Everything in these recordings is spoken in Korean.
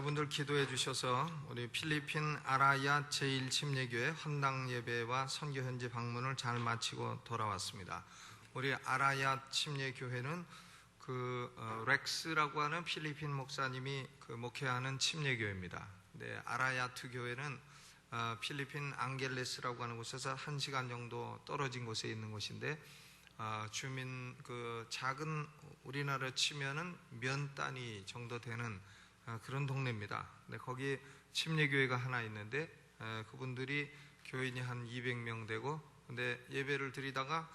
여러분들 기도해 주셔서 우리 필리핀 아라야 제1침례교회 헌당 예배와 선교 현지 방문을 잘 마치고 돌아왔습니다. 우리 아라야 침례교회는 렉스라고 하는 필리핀 목사님이 목회하는 침례교회입니다. 근데 아라야트 교회는 필리핀 앙겔레스라고 하는 곳에서 1시간 정도 떨어진 곳에 있는 곳인데 주민 작은 우리나라 치면은 면 단위 정도 되는 그런 동네입니다. 근데 거기 침례교회가 하나 있는데 그분들이 교인이 한 200명 되고, 근데 예배를 드리다가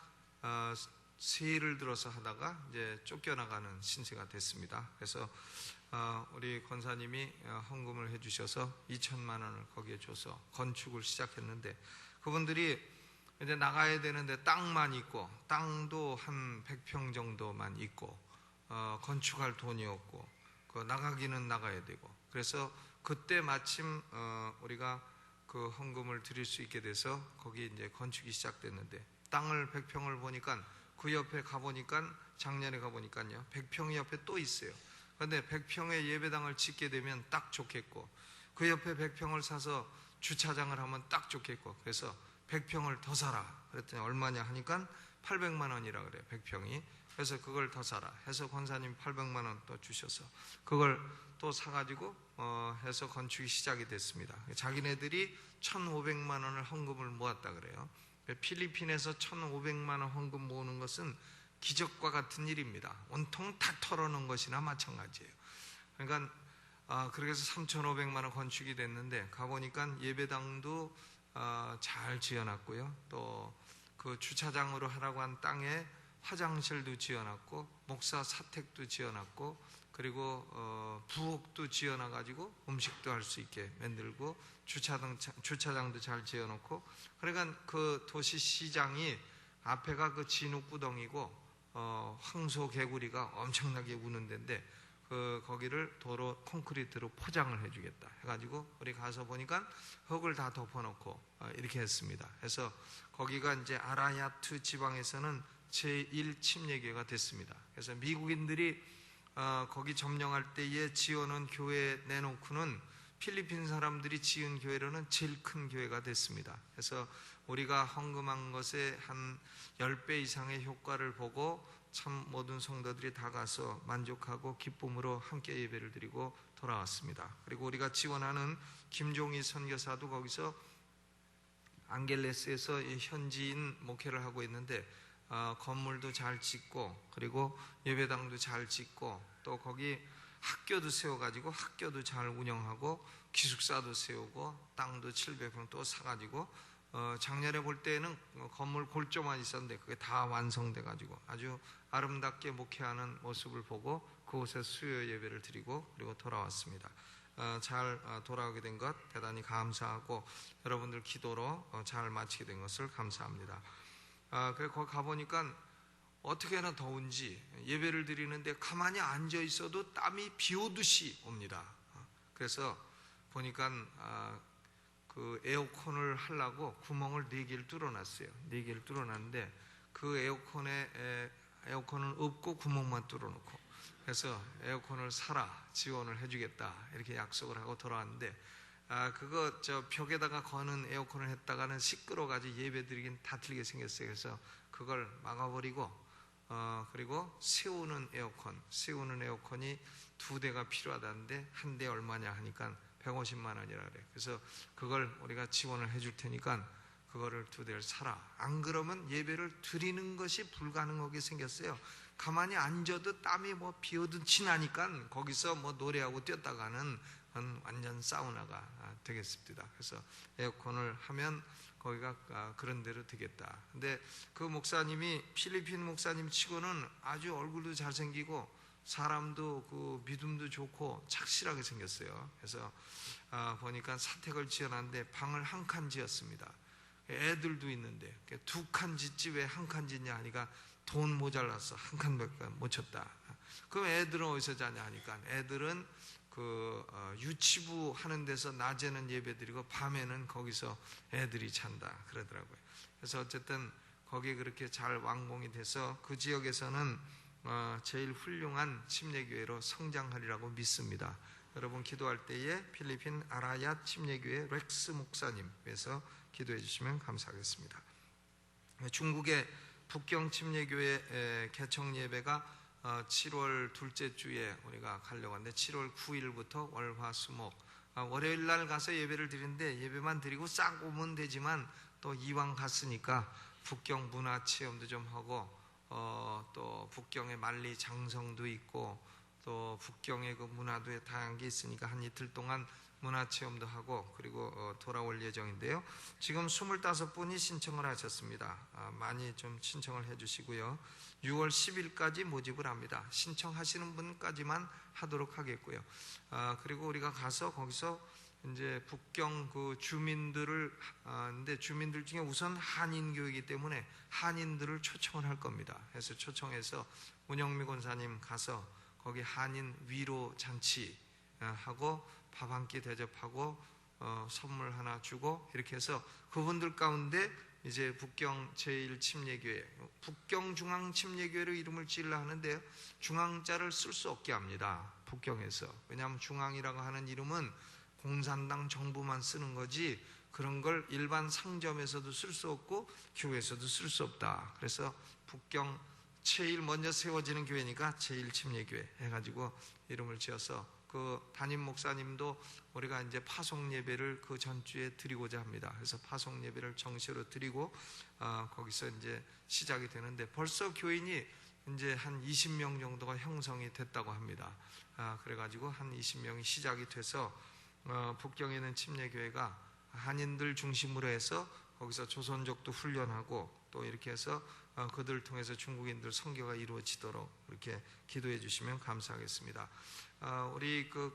세일을 들어서 하다가 이제 쫓겨나가는 신세가 됐습니다. 그래서 우리 권사님이 헌금을 해주셔서 2천만 원을 거기에 줘서 건축을 시작했는데, 그분들이 이제 나가야 되는데 땅만 있고, 땅도 한 100평 정도만 있고, 건축할 돈이 없고, 나가기는 나가야 되고, 그래서 그때 마침 우리가 그 헌금을 드릴 수 있게 돼서 거기 이제 건축이 시작됐는데, 땅을 100평을 보니까 그 옆에 가보니까, 작년에 가보니까요 100평 옆에 또 있어요. 그런데 100평의 예배당을 짓게 되면 딱 좋겠고, 그 옆에 100평을 사서 주차장을 하면 딱 좋겠고, 그래서 100평을 더 사라 그랬더니 얼마냐 하니까 800만 원이라 그래요, 100평이. 그래서 그걸 더 사라 해서 권사님 800만 원 또 주셔서 그걸 또 사가지고 해서 건축이 시작이 됐습니다. 자기네들이 1,500만 원을 헌금을 모았다 그래요. 필리핀에서 1,500만 원 헌금 모으는 것은 기적과 같은 일입니다. 온통 다 털어놓은 것이나 마찬가지예요. 그러니까 그렇게 해서 3,500만 원 건축이 됐는데, 가보니까 예배당도 잘 지어놨고요, 또 그 주차장으로 하라고 한 땅에 화장실도 지어놨고, 목사 사택도 지어놨고, 그리고 부엌도 지어놔가지고 음식도 할 수 있게 만들고, 주차장도 잘 지어놓고, 그러니까 그 도시시장이 앞에가 그 진흙구덩이고 황소 개구리가 엄청나게 우는 데인데, 거기를 도로 콘크리트로 포장을 해주겠다 해가지고 우리 가서 보니까 흙을 다 덮어놓고 이렇게 했습니다. 그래서 거기가 이제 아라야트 지방에서는 제1침례교회가 됐습니다. 그래서 미국인들이 거기 점령할 때에 지어놓은 교회 내놓고는 필리핀 사람들이 지은 교회로는 제일 큰 교회가 됐습니다. 그래서 우리가 헌금한 것에 한 10배 이상의 효과를 보고 참 모든 성도들이 다 가서 만족하고 기쁨으로 함께 예배를 드리고 돌아왔습니다. 그리고 우리가 지원하는 김종희 선교사도 거기서 앙겔레스에서 현지인 목회를 하고 있는데, 건물도 잘 짓고, 그리고 예배당도 잘 짓고, 또 거기 학교도 세워가지고 학교도 잘 운영하고, 기숙사도 세우고, 땅도 700평 또 사가지고, 작년에 볼 때는 건물 골조만 있었는데 그게 다 완성돼가지고 아주 아름답게 목회하는 모습을 보고 그곳에 수요 예배를 드리고 그리고 돌아왔습니다. 잘 돌아오게 된 것 대단히 감사하고, 여러분들 기도로 잘 마치게 된 것을 감사합니다. 그래서 거기 가보니까 어떻게나 더운지 예배를 드리는데 가만히 앉아 있어도 땀이 비 오듯이 옵니다. 그래서 보니까 그 에어컨을 하려고 구멍을 4개를 뚫어놨어요. 4개를 뚫어놨는데 그 에어컨은 없고 구멍만 뚫어놓고, 그래서 에어컨을 사라, 지원을 해주겠다 이렇게 약속을 하고 돌아왔는데, 그거 벽에다가 거는 에어컨을 했다가는 시끄러워가지고 예배드리긴 다 틀리게 생겼어요. 그래서 그걸 막아버리고, 그리고 세우는 에어컨이 2대가 필요하다는데 한 대 얼마냐 하니까 150만 원이라 그래요. 그래서 그걸 우리가 지원을 해줄 테니까 그거를 2대를 사라. 안 그러면 예배를 드리는 것이 불가능하게 생겼어요. 가만히 앉아도 땀이 비 오듯이 나니까 거기서 노래하고 뛰었다가는 완전 사우나가 되겠습니다. 그래서 에어컨을 하면 거기가 그런 대로 되겠다. 근데 그 목사님이 필리핀 목사님 치고는 아주 얼굴도 잘생기고 사람도 그 믿음도 좋고 착실하게 생겼어요. 그래서 보니까 사택을 지어놨는데 방을 한 칸 지었습니다. 애들도 있는데 2칸 짓지 왜 한 칸 짓냐 하니까 돈 모자라서 한 칸밖에 못 쳤다. 그럼 애들은 어디서 자냐 하니까 애들은 그 유치부 하는 데서 낮에는 예배드리고 밤에는 거기서 애들이 잔다 그러더라고요. 그래서 어쨌든 거기에 그렇게 잘 완공이 돼서 그 지역에서는 제일 훌륭한 침례교회로 성장하리라고 믿습니다. 여러분 기도할 때에 필리핀 아라야 침례교회 렉스 목사님께서 기도해 주시면 감사하겠습니다. 중국의 북경 침례교회 개청 예배가 7월 둘째 주에 우리가 가려고 하는데 7월 9일부터 월화수목 월요일 날 가서 예배를 드리는데 예배만 드리고 싹 오면 되지만 또 이왕 갔으니까 북경 문화 체험도 좀 하고 또 북경의 만리 장성도 있고 또 북경의 그 문화도 다양한 게 있으니까 한 이틀 동안 문화 체험도 하고 그리고 돌아올 예정인데요. 지금 25분이 신청을 하셨습니다. 많이 좀 신청을 해주시고요. 6월 10일까지 모집을 합니다. 신청하시는 분까지만 하도록 하겠고요. 그리고 우리가 가서 거기서 이제 북경 그 주민들을 근데 주민들 중에 우선 한인교이기 때문에 한인들을 초청을 할 겁니다. 그래서 초청해서 문영미 권사님 가서 거기 한인 위로 잔치 하고 밥 한 끼 대접하고 선물 하나 주고 이렇게 해서 그분들 가운데 이제 북경 제1침례교회 북경 중앙침례교회로 이름을 지으려 하는데 중앙자를 쓸 수 없게 합니다. 북경에서. 왜냐하면 중앙이라고 하는 이름은 공산당 정부만 쓰는 거지 그런 걸 일반 상점에서도 쓸 수 없고 교회에서도 쓸 수 없다. 그래서 북경 제일 먼저 세워지는 교회니까 제1침례교회 해가지고 이름을 지어서 그 담임 목사님도 우리가 이제 파송 예배를 그 전주에 드리고자 합니다. 그래서 파송 예배를 정시로 드리고 거기서 이제 시작이 되는데 벌써 교인이 이제 한 20명 정도가 형성이 됐다고 합니다. 그래가지고 한 20명이 시작이 돼서 북경에 있는 침례교회가 한인들 중심으로 해서 거기서 조선족도 훈련하고 또 이렇게 해서 그들을 통해서 중국인들 선교가 이루어지도록 이렇게 기도해 주시면 감사하겠습니다. 우리 그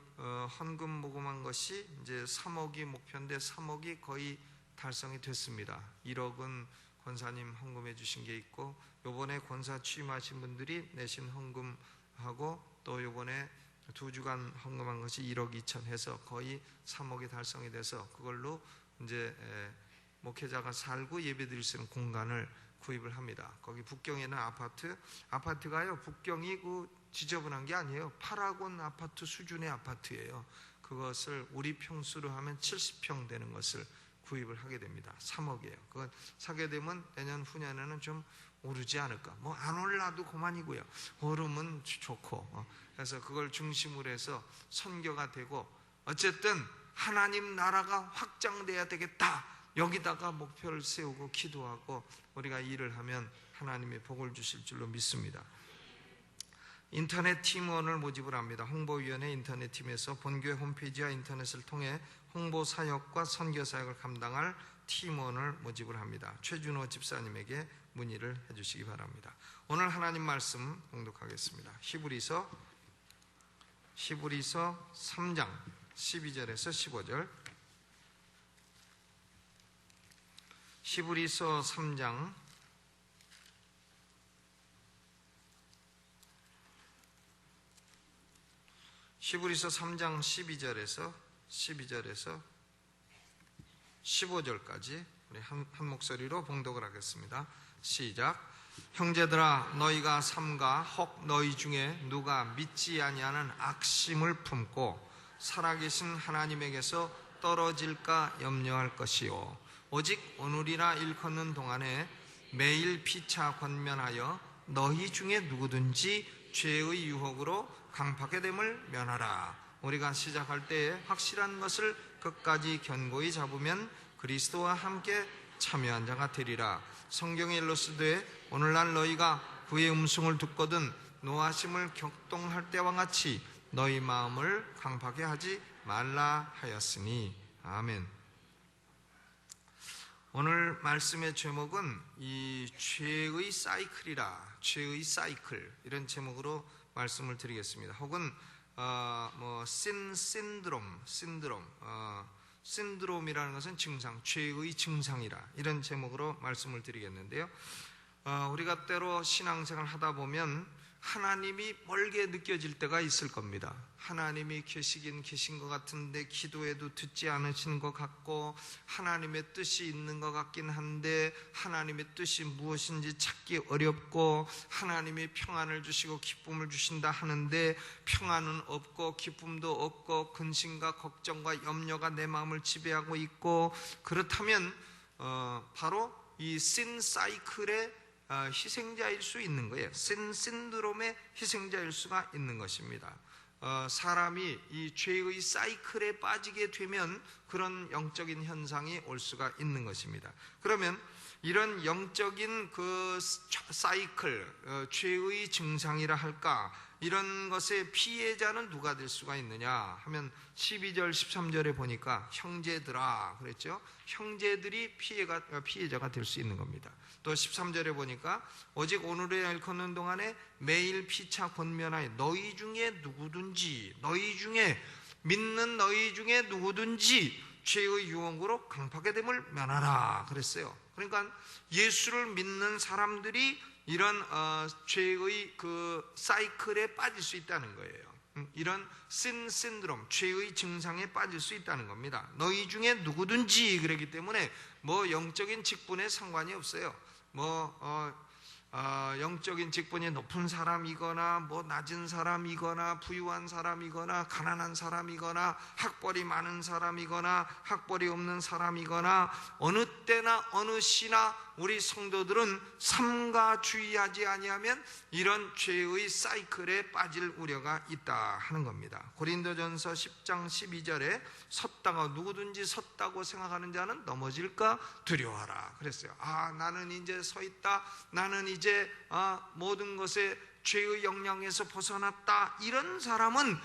헌금 모금한 것이 이제 3억이 목표인데 3억이 거의 달성이 됐습니다. 1억은 권사님 헌금해 주신 게 있고 요번에 권사 취임하신 분들이 내신 헌금하고 또 요번에 2주간 헌금한 것이 1억 2천 해서 거의 3억이 달성이 돼서 그걸로 이제 목회자가 살고 예배드릴 수 있는 공간을 구입을 합니다. 거기 북경에는 아파트가요 북경이 그 지저분한 게 아니에요. 8학원 아파트 수준의 아파트예요. 그것을 우리 평수로 하면 70평 되는 것을 구입을 하게 됩니다. 3억이에요. 그건 사게 되면 내년 후년에는 좀 오르지 않을까. 뭐 안 올라도 그만이고요. 오르면 좋고. 그래서 그걸 중심으로 해서 선교가 되고 어쨌든 하나님 나라가 확장돼야 되겠다. 여기다가 목표를 세우고 기도하고 우리가 일을 하면 하나님의 복을 주실 줄로 믿습니다. 인터넷 팀원을 모집을 합니다. 홍보위원회 인터넷 팀에서 본교회 홈페이지와 인터넷을 통해 홍보 사역과 선교 사역을 감당할 팀원을 모집을 합니다. 최준호 집사님에게 문의를 해주시기 바랍니다. 오늘 하나님 말씀 봉독하겠습니다. 히브리서 3장 12절에서 15절. 히브리서 3장 12절에서 15절까지 우리 한 목소리로 봉독을 하겠습니다. 시작. 형제들아 너희가 삼가 혹 너희 중에 누가 믿지 아니하는 악심을 품고 살아계신 하나님에게서 떨어질까 염려할 것이요 오직 오늘이라 일컫는 동안에 매일 피차 권면하여 너희 중에 누구든지 죄의 유혹으로 강팍해 됨을 면하라. 우리가 시작할 때에 확실한 것을 끝까지 견고히 잡으면 그리스도와 함께 참여한 자가 되리라. 성경에 일러스되 오늘날 너희가 그의 음성을 듣거든 노하심을 격동할 때와 같이 너희 마음을 강팍해 하지 말라 하였으니. 아멘. 오늘 말씀의 제목은 이 죄의 사이클이라, 죄의 사이클 이런 제목으로 말씀을 드리겠습니다. 혹은 신드롬이라는 것은 증상, 죄의 증상이라 이런 제목으로 말씀을 드리겠는데요. 우리가 때로 신앙생활 하다 보면 하나님이 멀게 느껴질 때가 있을 겁니다. 하나님이 계시긴 계신 것 같은데 기도해도 듣지 않으시는 것 같고, 하나님의 뜻이 있는 것 같긴 한데 하나님의 뜻이 무엇인지 찾기 어렵고, 하나님이 평안을 주시고 기쁨을 주신다 하는데 평안은 없고 기쁨도 없고 근심과 걱정과 염려가 내 마음을 지배하고 있고, 그렇다면 바로 이 신 사이클의 희생자일 수 있는 거예요. 신 신드롬의 희생자일 수가 있는 것입니다. 사람이 이 죄의 사이클에 빠지게 되면 그런 영적인 현상이 올 수가 있는 것입니다. 그러면 이런 영적인 그 사이클, 죄의 증상이라 할까, 이런 것의 피해자는 누가 될 수가 있느냐 하면 12절 13절에 보니까 형제들아 그랬죠. 형제들이 피해자가 될 수 있는 겁니다. 또 13절에 보니까 오직 오늘을 일컫는 동안에 매일 피차 권면하여 너희 중에 누구든지, 너희 중에 믿는 너희 중에 누구든지 죄의 유혹으로 강팍하게 됨을 면하라 그랬어요. 그러니까 예수를 믿는 사람들이 이런 죄의 그 사이클에 빠질 수 있다는 거예요. 이런 신 신드롬, 죄의 증상에 빠질 수 있다는 겁니다. 너희 중에 누구든지 그랬기 때문에 뭐 영적인 직분에 상관이 없어요. 영적인 직분이 높은 사람이거나 뭐 낮은 사람이거나 부유한 사람이거나 가난한 사람이거나 학벌이 많은 사람이거나 학벌이 없는 사람이거나 어느 때나 어느 시나 우리 성도들은 삼가 주의하지 아니하면 이런 죄의 사이클에 빠질 우려가 있다 하는 겁니다. 고린도전서 10장 12절에 섰다가 누구든지 섰다고 생각하는 자는 넘어질까 두려워하라 그랬어요. 나는 이제 서 있다, 나는 이제 모든 것에 죄의 영향에서 벗어났다, 이런 사람은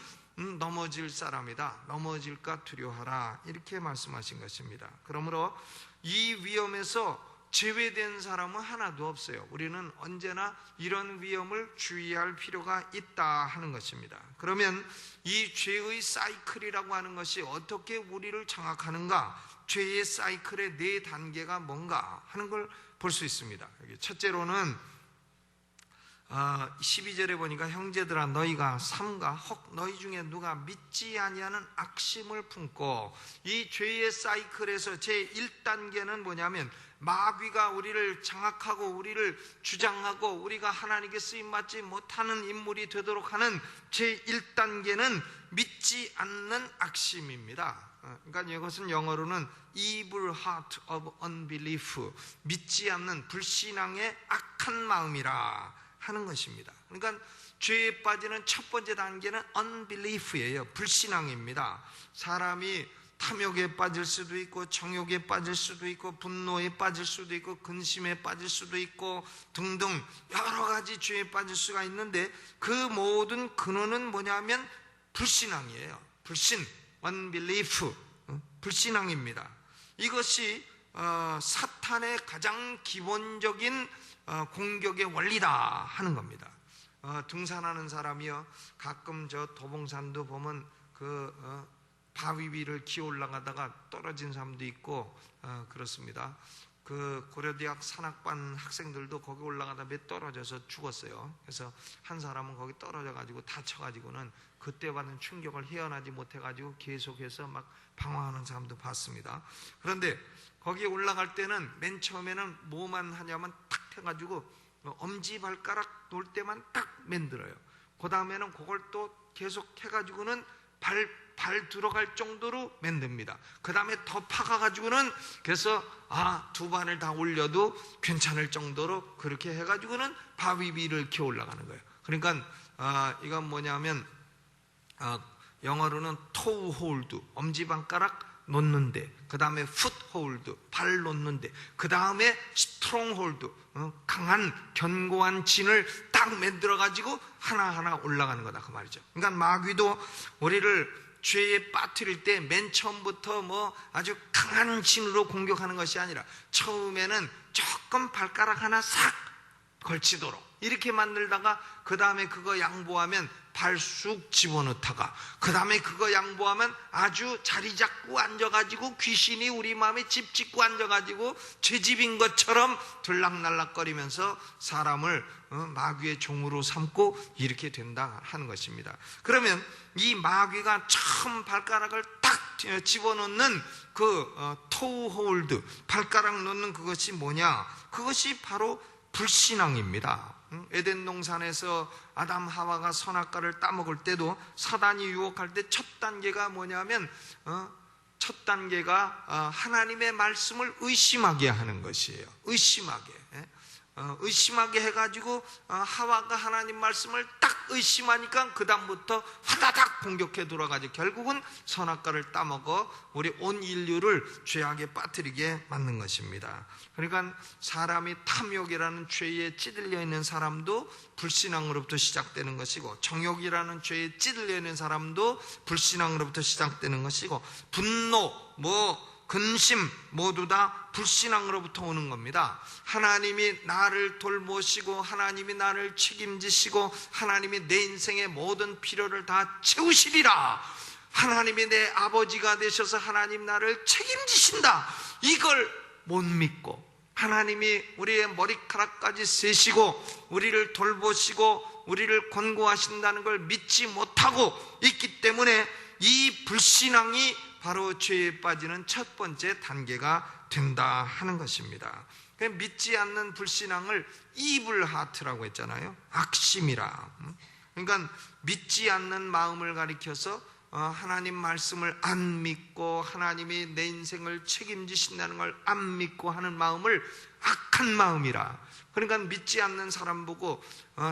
넘어질 사람이다, 넘어질까 두려워하라 이렇게 말씀하신 것입니다. 그러므로 이 위험에서 제외된 사람은 하나도 없어요. 우리는 언제나 이런 위험을 주의할 필요가 있다 하는 것입니다. 그러면 이 죄의 사이클이라고 하는 것이 어떻게 우리를 장악하는가, 죄의 사이클의 4단계가 뭔가 하는 걸 볼 수 있습니다. 첫째로는 12절에 보니까 형제들아 너희가 삼가 혹 너희 중에 누가 믿지 아니하는 악심을 품고, 이 죄의 사이클에서 제1단계는 뭐냐면 마귀가 우리를 장악하고 우리를 주장하고 우리가 하나님께 쓰임받지 못하는 인물이 되도록 하는 제1단계는 믿지 않는 악심입니다. 그러니까 이것은 영어로는 evil heart of unbelief, 믿지 않는 불신앙의 악한 마음이라 하는 것입니다. 그러니까 죄에 빠지는 첫 번째 단계는 unbelief예요. 불신앙입니다. 사람이 탐욕에 빠질 수도 있고 정욕에 빠질 수도 있고 분노에 빠질 수도 있고 근심에 빠질 수도 있고 등등 여러 가지 죄에 빠질 수가 있는데 그 모든 근원은 뭐냐면 불신앙이에요. 불신, unbelief, 불신앙입니다. 이것이 사탄의 가장 기본적인 공격의 원리다 하는 겁니다. 등산하는 사람이요, 가끔 저 도봉산도 보면 바위 위를 기어 올라가다가 떨어진 사람도 있고 그렇습니다. 그 고려대학 산악반 학생들도 거기 올라가다 몇 떨어져서 죽었어요. 그래서 한 사람은 거기 떨어져 가지고 다쳐가지고는 그때 받은 충격을 헤어나지 못해가지고 계속해서 막 방황하는 사람도 봤습니다. 그런데 거기 올라갈 때는 맨 처음에는 뭐만 하냐면 탁 해가지고 엄지발가락 놓을 때만 딱 만들어요. 그 다음에는 그걸 또 계속 해가지고는 발 들어갈 정도로 만듭니다. 그 다음에 더 파가가지고는 그래서 두 발을 다 올려도 괜찮을 정도로 그렇게 해가지고는 바위 위를 기어 올라가는 거예요. 그러니까 이건 뭐냐면 영어로는 toe hold, 엄지발가락 놓는데, 그 다음에 foot hold, 발 놓는데, 그 다음에 strong hold, 강한 견고한 진을 딱 만들어 가지고 하나하나 올라가는 거다 그 말이죠. 그러니까 마귀도 우리를 죄에 빠뜨릴 때 맨 처음부터 뭐 아주 강한 진으로 공격하는 것이 아니라 처음에는 조금 발가락 하나 싹 걸치도록 이렇게 만들다가 그 다음에 그거 양보하면 발 쑥 집어넣다가 그 다음에 그거 양보하면 아주 자리 잡고 앉아가지고 귀신이 우리 마음에 집 짓고 앉아가지고 죄집인 것처럼 들락날락거리면서 사람을 마귀의 종으로 삼고 이렇게 된다 하는 것입니다. 그러면 이 마귀가 처음 발가락을 딱 집어넣는 그 토우홀드, 발가락 넣는 그것이 뭐냐? 그것이 바로 불신앙입니다. 에덴 동산에서 아담 하와가 선악과를 따먹을 때도 사단이 유혹할 때 첫 단계가 뭐냐면 첫 단계가 하나님의 말씀을 의심하게 하는 것이에요. 의심하게 해가지고 하와가 하나님 말씀을 딱 의심하니까 그 다음부터 화다닥 공격해 들어가지고 결국은 선악과를 따먹어 우리 온 인류를 죄악에 빠뜨리게 만든 것입니다. 그러니까 사람이 탐욕이라는 죄에 찌들려 있는 사람도 불신앙으로부터 시작되는 것이고, 정욕이라는 죄에 찌들려 있는 사람도 불신앙으로부터 시작되는 것이고, 분노, 근심 모두 다 불신앙으로부터 오는 겁니다. 하나님이 나를 돌보시고 하나님이 나를 책임지시고 하나님이 내 인생의 모든 필요를 다 채우시리라, 하나님이 내 아버지가 되셔서 하나님 나를 책임지신다, 이걸 못 믿고 하나님이 우리의 머리카락까지 세시고 우리를 돌보시고 우리를 권고하신다는 걸 믿지 못하고 있기 때문에 이 불신앙이 바로 죄에 빠지는 첫 번째 단계가 된다 하는 것입니다. 믿지 않는 불신앙을 이블 하트라고 했잖아요. 악심이라. 그러니까 믿지 않는 마음을 가리켜서 하나님 말씀을 안 믿고 하나님이 내 인생을 책임지신다는 걸 안 믿고 하는 마음을 악한 마음이라. 그러니까 믿지 않는 사람 보고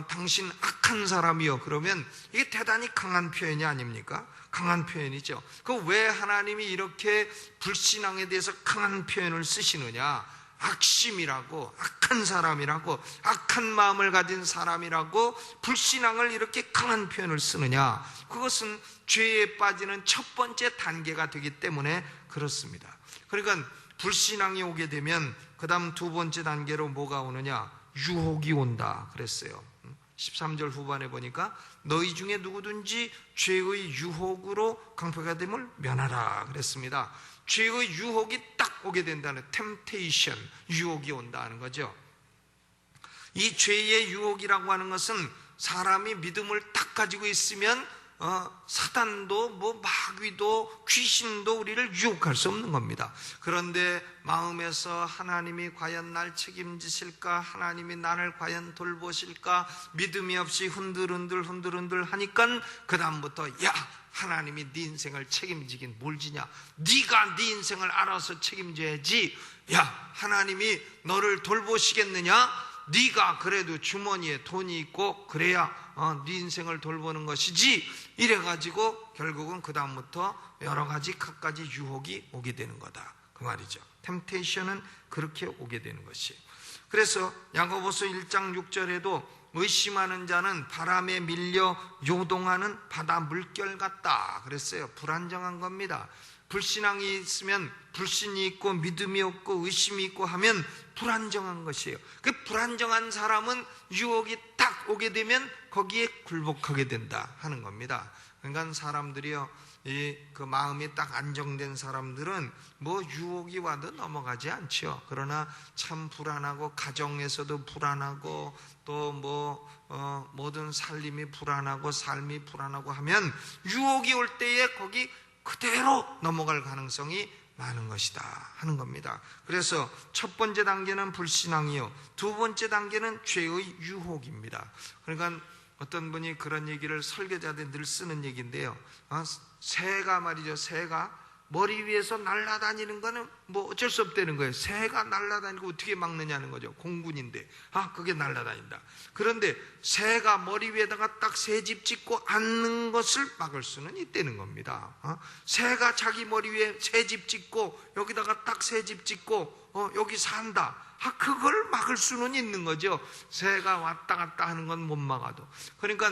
당신 악한 사람이요, 그러면 이게 대단히 강한 표현이 아닙니까? 강한 표현이죠. 그 왜 하나님이 이렇게 불신앙에 대해서 강한 표현을 쓰시느냐? 악심이라고, 악한 사람이라고, 악한 마음을 가진 사람이라고 불신앙을 이렇게 강한 표현을 쓰느냐? 그것은 죄에 빠지는 첫 번째 단계가 되기 때문에 그렇습니다. 그러니까 불신앙이 오게 되면 그 다음 두 번째 단계로 뭐가 오느냐? 유혹이 온다 그랬어요. 13절 후반에 보니까 너희 중에 누구든지 죄의 유혹으로 강포가 됨을 면하라 그랬습니다. 죄의 유혹이 딱 오게 된다는, temptation, 유혹이 온다는 거죠. 이 죄의 유혹이라고 하는 것은 사람이 믿음을 딱 가지고 있으면 사단도 마귀도 귀신도 우리를 유혹할 수 없는 겁니다. 그런데 마음에서 하나님이 과연 날 책임지실까, 하나님이 나를 과연 돌보실까, 믿음이 없이 흔들흔들 하니까 그 다음부터 야, 하나님이 네 인생을 책임지긴 뭘 지냐, 네가 네 인생을 알아서 책임져야지, 야, 하나님이 너를 돌보시겠느냐, 네가 그래도 주머니에 돈이 있고 그래야 네 인생을 돌보는 것이지, 이래가지고 결국은 그 다음부터 여러 가지 갖가지 유혹이 오게 되는 거다 그 말이죠. 템테이션은 그렇게 오게 되는 것이에요. 그래서 야고보서 1장 6절에도 의심하는 자는 바람에 밀려 요동하는 바다 물결 같다 그랬어요. 불안정한 겁니다. 불신앙이 있으면, 불신이 있고 믿음이 없고 의심이 있고 하면 불안정한 것이에요. 그 불안정한 사람은 유혹이 딱 오게 되면 거기에 굴복하게 된다 하는 겁니다. 그러니까 사람들이요, 그 마음이 딱 안정된 사람들은 유혹이 와도 넘어가지 않죠. 그러나 참 불안하고, 가정에서도 불안하고, 또 모든 살림이 불안하고 삶이 불안하고 하면 유혹이 올 때에 거기 그대로 넘어갈 가능성이 많은 것이다 하는 겁니다. 그래서 첫 번째 단계는 불신앙이요, 두 번째 단계는 죄의 유혹입니다. 그러니까 어떤 분이 그런 얘기를, 설교자들 늘 쓰는 얘기인데요, 새가 말이죠, 새가 머리 위에서 날아다니는 거는 어쩔 수 없다는 거예요. 새가 날아다니고 어떻게 막느냐는 거죠. 공군인데 그게 날아다닌다. 그런데 새가 머리 위에다가 딱 새집 짓고 앉는 것을 막을 수는 있다는 겁니다. 새가 자기 머리 위에 새집 짓고 여기다가 딱 새집 짓고 여기 산다, 그걸 막을 수는 있는 거죠. 새가 왔다 갔다 하는 건 못 막아도. 그러니까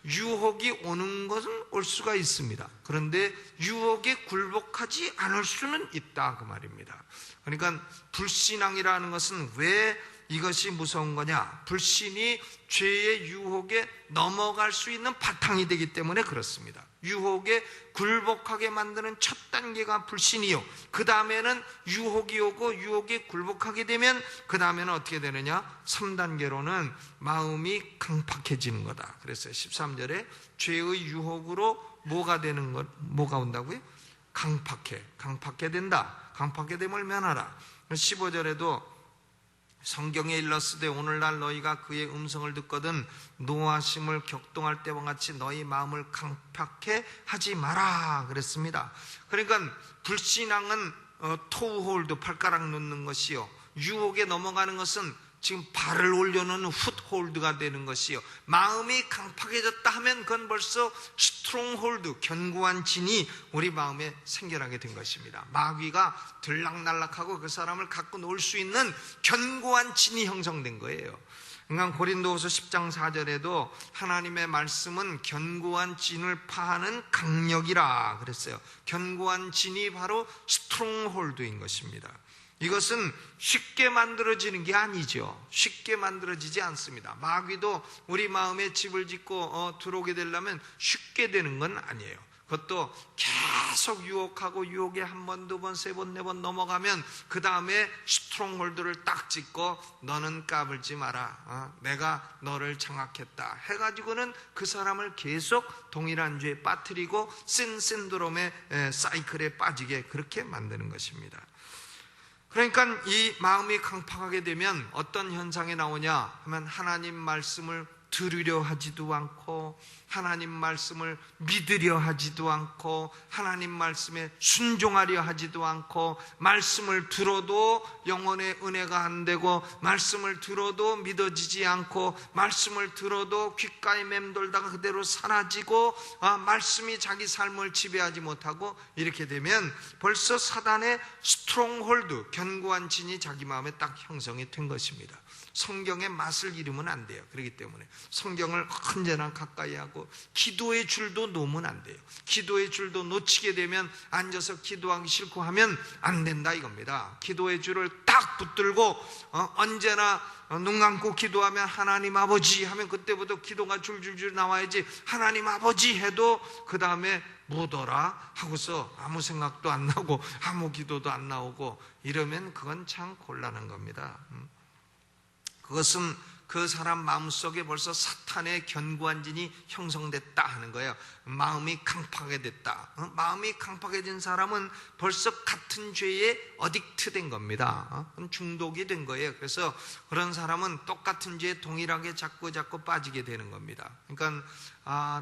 유혹이 오는 것은 올 수가 있습니다. 그런데 유혹에 굴복하지 않을 수는 있다 그 말입니다. 그러니까 불신앙이라는 것은 왜 이것이 무서운 거냐? 불신이 죄의 유혹에 넘어갈 수 있는 바탕이 되기 때문에 그렇습니다. 유혹에 굴복하게 만드는 첫 단계가 불신이요, 그 다음에는 유혹이 오고 유혹에 굴복하게 되면 그 다음에는 어떻게 되느냐? 3단계로는 마음이 강팍해지는 거다. 그랬어요. 13절에 죄의 유혹으로 뭐가 온다고요? 강팍해 된다. 강팍해 됨을 면하라. 15절에도 성경에 일렀으되 오늘날 너희가 그의 음성을 듣거든 노하심을 격동할 때와 같이 너희 마음을 강팍해 하지 마라 그랬습니다. 그러니까 불신앙은 토우홀드, 발가락 놓는 것이요, 유혹에 넘어가는 것은 지금 발을 올려놓는 훗홀드가 되는 것이요, 마음이 강팍해졌다 하면 그건 벌써 스트롱홀드, 견고한 진이 우리 마음에 생겨나게 된 것입니다. 마귀가 들락날락하고 그 사람을 갖고 놀 수 있는 견고한 진이 형성된 거예요. 그러니까 고린도후서 10장 4절에도 하나님의 말씀은 견고한 진을 파하는 강력이라 그랬어요. 견고한 진이 바로 스트롱홀드인 것입니다. 이것은 쉽게 만들어지는 게 아니죠. 쉽게 만들어지지 않습니다. 마귀도 우리 마음에 집을 짓고 들어오게 되려면 쉽게 되는 건 아니에요. 그것도 계속 유혹하고 유혹에 한 번, 두 번, 세 번, 네 번 넘어가면 그 다음에 스트롱홀드를 딱 짓고 너는 까불지 마라, 내가 너를 장악했다 해가지고는 그 사람을 계속 동일한 죄에 빠뜨리고 신드롬의 사이클에 빠지게 그렇게 만드는 것입니다. 그러니까 이 마음이 강팍하게 되면 어떤 현상이 나오냐 하면 하나님 말씀을 들으려 하지도 않고, 하나님 말씀을 믿으려 하지도 않고, 하나님 말씀에 순종하려 하지도 않고, 말씀을 들어도 영혼의 은혜가 안 되고, 말씀을 들어도 믿어지지 않고, 말씀을 들어도 귓가에 맴돌다가 그대로 사라지고, 말씀이 자기 삶을 지배하지 못하고, 이렇게 되면 벌써 사단의 스트롱홀드, 견고한 진이 자기 마음에 딱 형성이 된 것입니다. 성경의 맛을 잃으면 안 돼요. 그렇기 때문에 성경을 언제나 가까이 하고, 기도의 줄도 놓으면 안 돼요. 기도의 줄도 놓치게 되면 앉아서 기도하기 싫고 하면 안 된다 이겁니다. 기도의 줄을 딱 붙들고 언제나 눈 감고 기도하면 하나님 아버지 하면 그때부터 기도가 줄줄줄 나와야지, 하나님 아버지 해도 그 다음에 뭐더라 하고서 아무 생각도 안 나고 아무 기도도 안 나오고 이러면 그건 참 곤란한 겁니다. 그것은 그 사람 마음속에 벌써 사탄의 견고한 진이 형성됐다 하는 거예요. 마음이 강팍하게 됐다. 마음이 강팍해진 사람은 벌써 같은 죄에 어딕트 된 겁니다. 중독이 된 거예요. 그래서 그런 사람은 똑같은 죄에 동일하게 자꾸 빠지게 되는 겁니다. 그러니까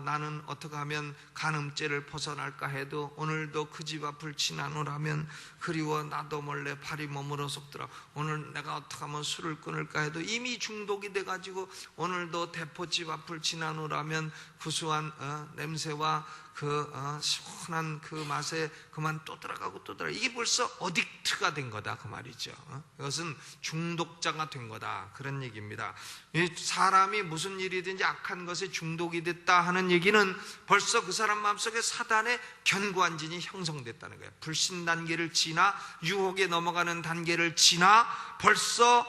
나는 어떻게 하면 간음죄를 벗어날까 해도 오늘도 그 집 앞을 지나노라면 그리워 나도 몰래 발이 머물러 속더라. 오늘 내가 어떻게 하면 술을 끊을까 해도 이미 중독이 돼가지고 오늘도 대포집 앞을 지나노라면 구수한 냄새와 그 시원한 그 맛에 그만 또 들어가고 또 들어가. 이게 벌써 어딕트가 된 거다 그 말이죠. 이것은 중독자가 된 거다 그런 얘기입니다. 사람이 무슨 일이든지 악한 것에 중독이 됐다 하는 얘기는 벌써 그 사람 마음속에 사단의 견고한 진이 형성됐다는 거예요. 불신 단계를 지나 유혹에 넘어가는 단계를 지나 벌써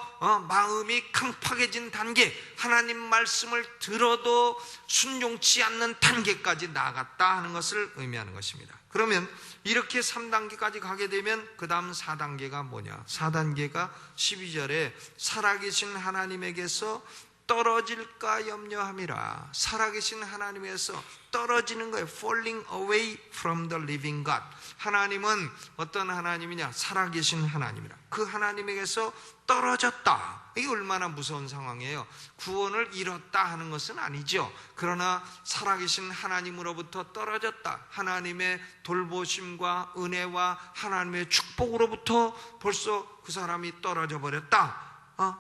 마음이 강팍해진 단계, 하나님 말씀을 들어도 순종치 않는 단계까지 나아갔다 하는 것을 의미하는 것입니다. 그러면 이렇게 3단계까지 가게 되면 그 다음 4단계가 뭐냐? 4단계가 12절에 살아계신 하나님에게서 떨어질까 염려함이라. 살아계신 하나님에서 떨어지는 거예요. Falling away from the living God. 하나님은 어떤 하나님이냐? 살아계신 하나님이라. 그 하나님에게서 떨어졌다. 이게 얼마나 무서운 상황이에요. 구원을 잃었다 하는 것은 아니죠. 그러나 살아계신 하나님으로부터 떨어졌다. 하나님의 돌보심과 은혜와 하나님의 축복으로부터 벌써 그 사람이 떨어져 버렸다.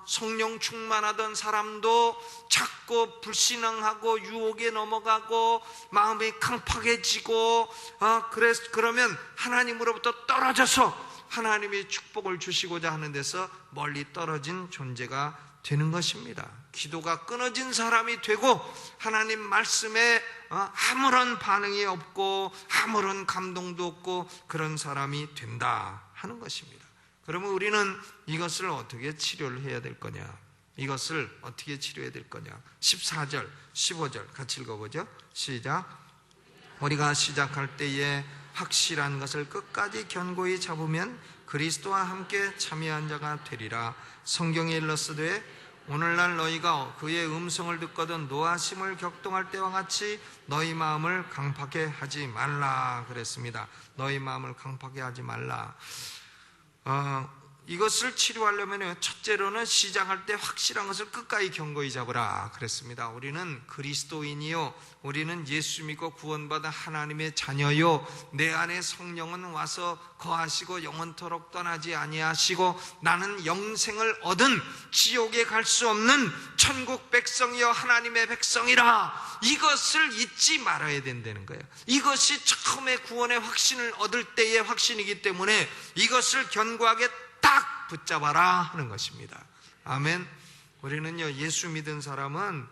성령 충만하던 사람도 자꾸 불신앙하고 유혹에 넘어가고 마음이 강팍해지고 그러면 하나님으로부터 떨어져서 하나님이 축복을 주시고자 하는 데서 멀리 떨어진 존재가 되는 것입니다. 기도가 끊어진 사람이 되고 하나님 말씀에 아무런 반응이 없고 아무런 감동도 없고 그런 사람이 된다 하는 것입니다. 그러면 우리는 이것을 어떻게 치료를 해야 될 거냐? 이것을 어떻게 치료해야 될 거냐. 14절, 15절 같이 읽어보죠. 시작. 우리가 시작할 때에 확실한 것을 끝까지 견고히 잡으면 그리스도와 함께 참여한 자가 되리라. 성경에 일렀으되 오늘날 너희가 그의 음성을 듣거든 노하심을 격동할 때와 같이 너희 마음을 강팍해 하지 말라 그랬습니다. 너희 마음을 강팍해 하지 말라. 이것을 치료하려면 첫째로는 시작할 때 확실한 것을 끝까지 견고히 잡으라 그랬습니다. 우리는 그리스도인이요, 우리는 예수 믿고 구원받은 하나님의 자녀요, 내 안에 성령은 와서 거하시고 영원토록 떠나지 아니하시고 나는 영생을 얻은 지옥에 갈 수 없는 천국 백성이요 하나님의 백성이라, 이것을 잊지 말아야 된다는 거예요. 이것이 처음에 구원의 확신을 얻을 때의 확신이기 때문에 이것을 견고하게 딱 붙잡아라 하는 것입니다. 아멘. 우리는요, 예수 믿은 사람은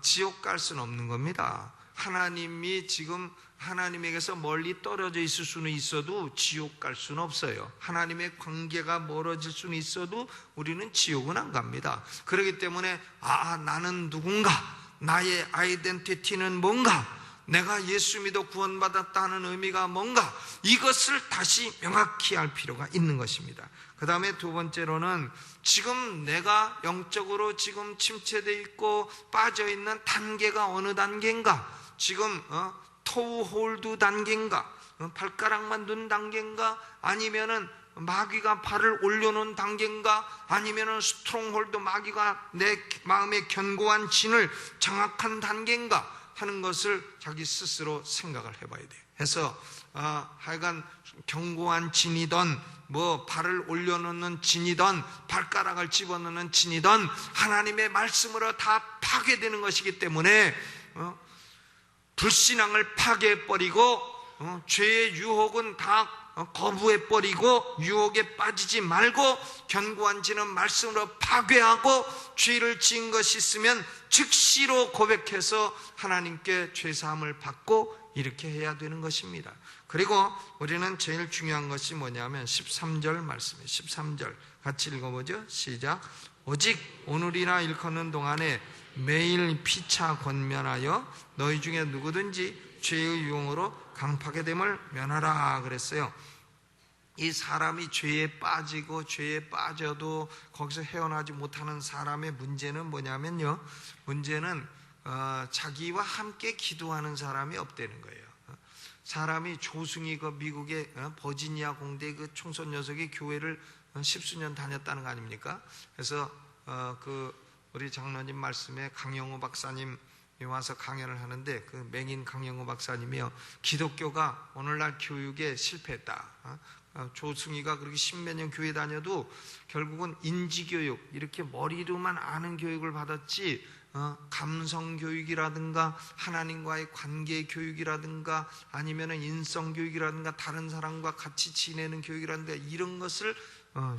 지옥 갈 수는 없는 겁니다. 하나님이 지금 하나님에게서 멀리 떨어져 있을 수는 있어도 지옥 갈 수는 없어요. 하나님의 관계가 멀어질 수는 있어도 우리는 지옥은 안 갑니다. 그렇기 때문에 나는 누군가, 나의 아이덴티티는 뭔가, 내가 예수 믿어 구원받았다는 의미가 뭔가, 이것을 다시 명확히 알 필요가 있는 것입니다. 그 다음에 두 번째로는 지금 내가 영적으로 지금 침체되어 있고 빠져있는 단계가 어느 단계인가, 지금 토우 홀드 단계인가, 발가락만 둔 단계인가, 아니면은 마귀가 발을 올려놓은 단계인가, 아니면은 스트롱홀드, 마귀가 내 마음의 견고한 진을 장악한 단계인가 하는 것을 자기 스스로 생각을 해봐야 돼요. 해서 하여간 견고한 진이든 발을 올려놓는 진이든 발가락을 집어넣는 진이든 하나님의 말씀으로 다 파괴되는 것이기 때문에 불신앙을 파괴해버리고 죄의 유혹은 다 거부해버리고 유혹에 빠지지 말고 견고한 진은 말씀으로 파괴하고, 죄를 지은 것이 있으면 즉시로 고백해서 하나님께 죄사함을 받고 이렇게 해야 되는 것입니다. 그리고 우리는 제일 중요한 것이 뭐냐면 13절 말씀이에요. 13절 같이 읽어보죠. 시작. 오직 오늘이나 일컫는 동안에 매일 피차 권면하여 너희 중에 누구든지 죄의 유혹으로 강팍해 됨을 면하라 그랬어요. 이 사람이 죄에 빠지고 죄에 빠져도 거기서 헤어나지 못하는 사람의 문제는 뭐냐면요, 문제는 자기와 함께 기도하는 사람이 없다는 거예요. 사람이 조승이 미국의 버지니아 공대 그 총선 녀석이 교회를 10수년 다녔다는 거 아닙니까? 그래서 우리 장로님 말씀에 강영호 박사님 와서 강연을 하는데, 그 맹인 강영호 박사님이요, 기독교가 오늘날 교육에 실패했다. 조승희가 그렇게 십몇 년 교회 다녀도 결국은 인지교육, 이렇게 머리로만 아는 교육을 받았지 감성교육이라든가 하나님과의 관계 교육이라든가 아니면은 인성교육이라든가 다른 사람과 같이 지내는 교육이라든가 이런 것을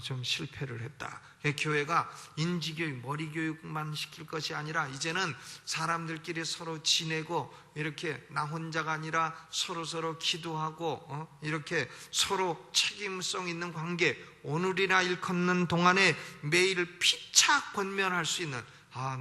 좀 실패를 했다. 교회가 인지교육, 머리교육만 시킬 것이 아니라 이제는 사람들끼리 서로 지내고 이렇게 나 혼자가 아니라 서로 기도하고 이렇게 서로 책임성 있는 관계, 오늘이나 일컫는 동안에 매일 피차 권면할 수 있는,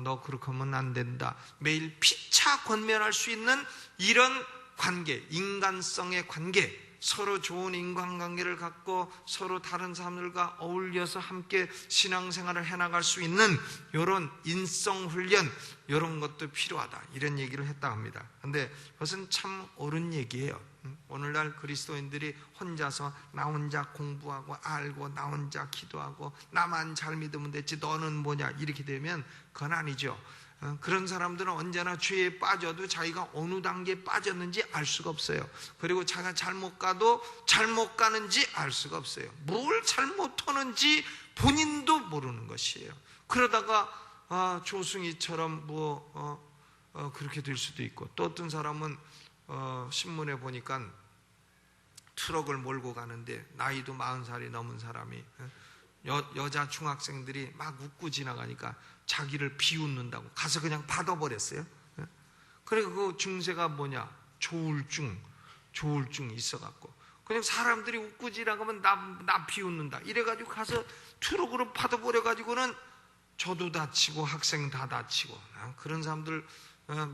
너 그렇게 하면 안 된다, 매일 피차 권면할 수 있는 이런 관계, 인간성의 관계, 서로 좋은 인간관계를 갖고 서로 다른 사람들과 어울려서 함께 신앙생활을 해나갈 수 있는 이런 인성훈련, 이런 것도 필요하다, 이런 얘기를 했다 합니다. 그런데 그것은 참 옳은 얘기예요. 오늘날 그리스도인들이 혼자서 나 혼자 공부하고 알고 나 혼자 기도하고 나만 잘 믿으면 됐지 너는 뭐냐 이렇게 되면 그건 아니죠. 그런 사람들은 언제나 죄에 빠져도 자기가 어느 단계에 빠졌는지 알 수가 없어요. 그리고 자기가 잘못 가도 잘못 가는지 알 수가 없어요. 뭘 잘못하는지 본인도 모르는 것이에요. 그러다가 조승희처럼 그렇게 될 수도 있고, 또 어떤 사람은 신문에 보니까 트럭을 몰고 가는데 나이도 40살이 넘은 사람이 여자 중학생들이 막 웃고 지나가니까 자기를 비웃는다고 가서 그냥 받아버렸어요. 그래, 그 증세가 뭐냐? 조울증이 있어갖고 그냥 사람들이 웃고 지나가면 나 비웃는다 이래가지고 가서 트럭으로 받아버려가지고는 저도 다치고 학생 다 다치고 그런 사람들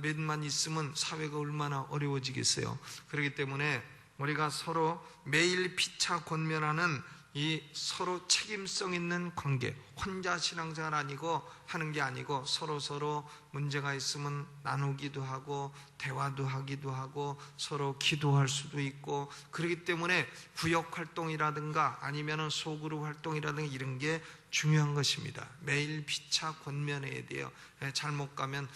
몇만 있으면 사회가 얼마나 어려워지겠어요. 그렇기 때문에 우리가 서로 매일 피차 권면하는 이 서로 책임성 있는 관계, 혼자 신앙생활 아니고 하는 게 아니고 서로 문제가 있으면 나누기도 하고 대화도 하기도 하고 서로 기도할 수도 있고, 그렇기 때문에 구역 활동이라든가 아니면은 소그룹 활동이라든가 이런 게 중요한 것입니다. 매일 피차 권면해야 돼요. 잘못 가면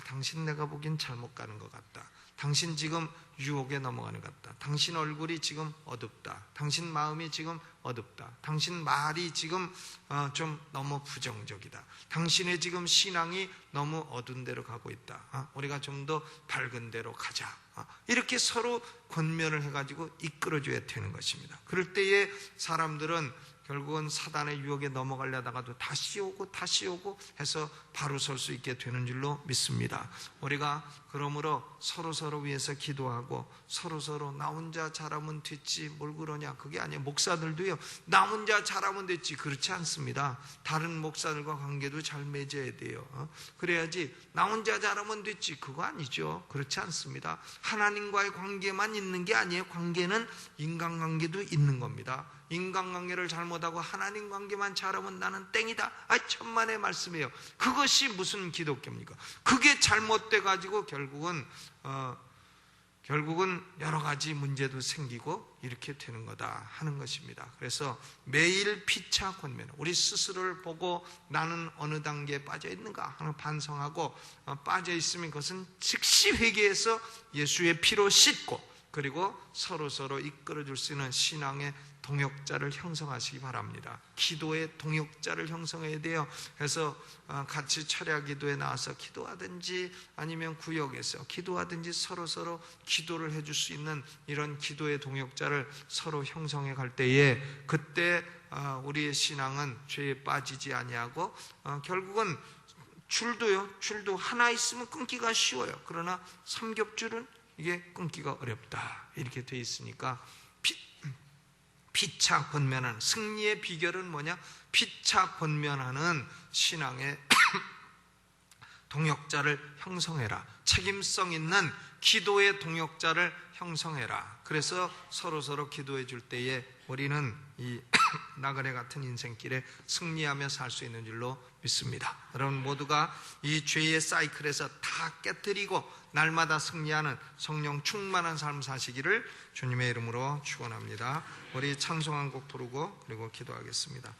당신 내가 보기엔 잘못 가는 것 같다. 당신 지금 유혹에 넘어가는 것 같다. 당신 얼굴이 지금 어둡다. 당신 마음이 지금 어둡다. 당신 말이 지금 좀 너무 부정적이다. 당신의 지금 신앙이 너무 어두운 데로 가고 있다. 우리가 좀 더 밝은 데로 가자. 이렇게 서로 권면을 해가지고 이끌어줘야 되는 것입니다. 그럴 때에 사람들은 결국은 사단의 유혹에 넘어가려다가도 다시 오고 해서 바로 설 수 있게 되는 줄로 믿습니다. 우리가 그러므로 서로 위해서 기도하고 서로 나 혼자 잘하면 됐지 뭘 그러냐, 그게 아니에요. 목사들도요, 나 혼자 잘하면 됐지 그렇지 않습니다. 다른 목사들과 관계도 잘 맺어야 돼요. 그래야지 나 혼자 잘하면 됐지 그거 아니죠. 그렇지 않습니다. 하나님과의 관계만 있는 게 아니에요. 관계는 인간관계도 있는 겁니다. 인간관계를 잘못하고 하나님 관계만 잘하면 나는 땡이다. 천만의 말씀이에요. 그것이 무슨 기독교입니까? 그게 잘못돼 가지고 결국은 여러 가지 문제도 생기고 이렇게 되는 거다 하는 것입니다. 그래서 매일 피차 권면, 우리 스스로를 보고 나는 어느 단계에 빠져 있는가 하는 반성하고, 빠져 있으면 그것은 즉시 회개해서 예수의 피로 씻고, 그리고 서로 이끌어줄 수 있는 신앙의 동역자를 형성하시기 바랍니다. 기도의 동역자를 형성해야 돼요. 그래서 같이 철야 기도에 나와서 기도하든지 아니면 구역에서 기도하든지 서로 기도를 해줄 수 있는 이런 기도의 동역자를 서로 형성해 갈 때에, 그때 우리의 신앙은 죄에 빠지지 아니하고 결국은 줄도 하나 있으면 끊기가 쉬워요. 그러나 삼겹줄은 이게 끊기가 어렵다 이렇게 돼 있으니까 피차 권면하는 승리의 비결은 뭐냐? 피차 권면하는 신앙의 동역자를 형성해라. 책임성 있는 기도의 동역자를 형성해라. 그래서 서로 기도해 줄 때에 우리는 이 나그네 같은 인생길에 승리하며 살 수 있는 줄로 믿습니다. 여러분 모두가 이 죄의 사이클에서 다 깨뜨리고 날마다 승리하는 성령 충만한 삶 사시기를 주님의 이름으로 축원합니다. 우리 찬송 한 곡 부르고 그리고 기도하겠습니다.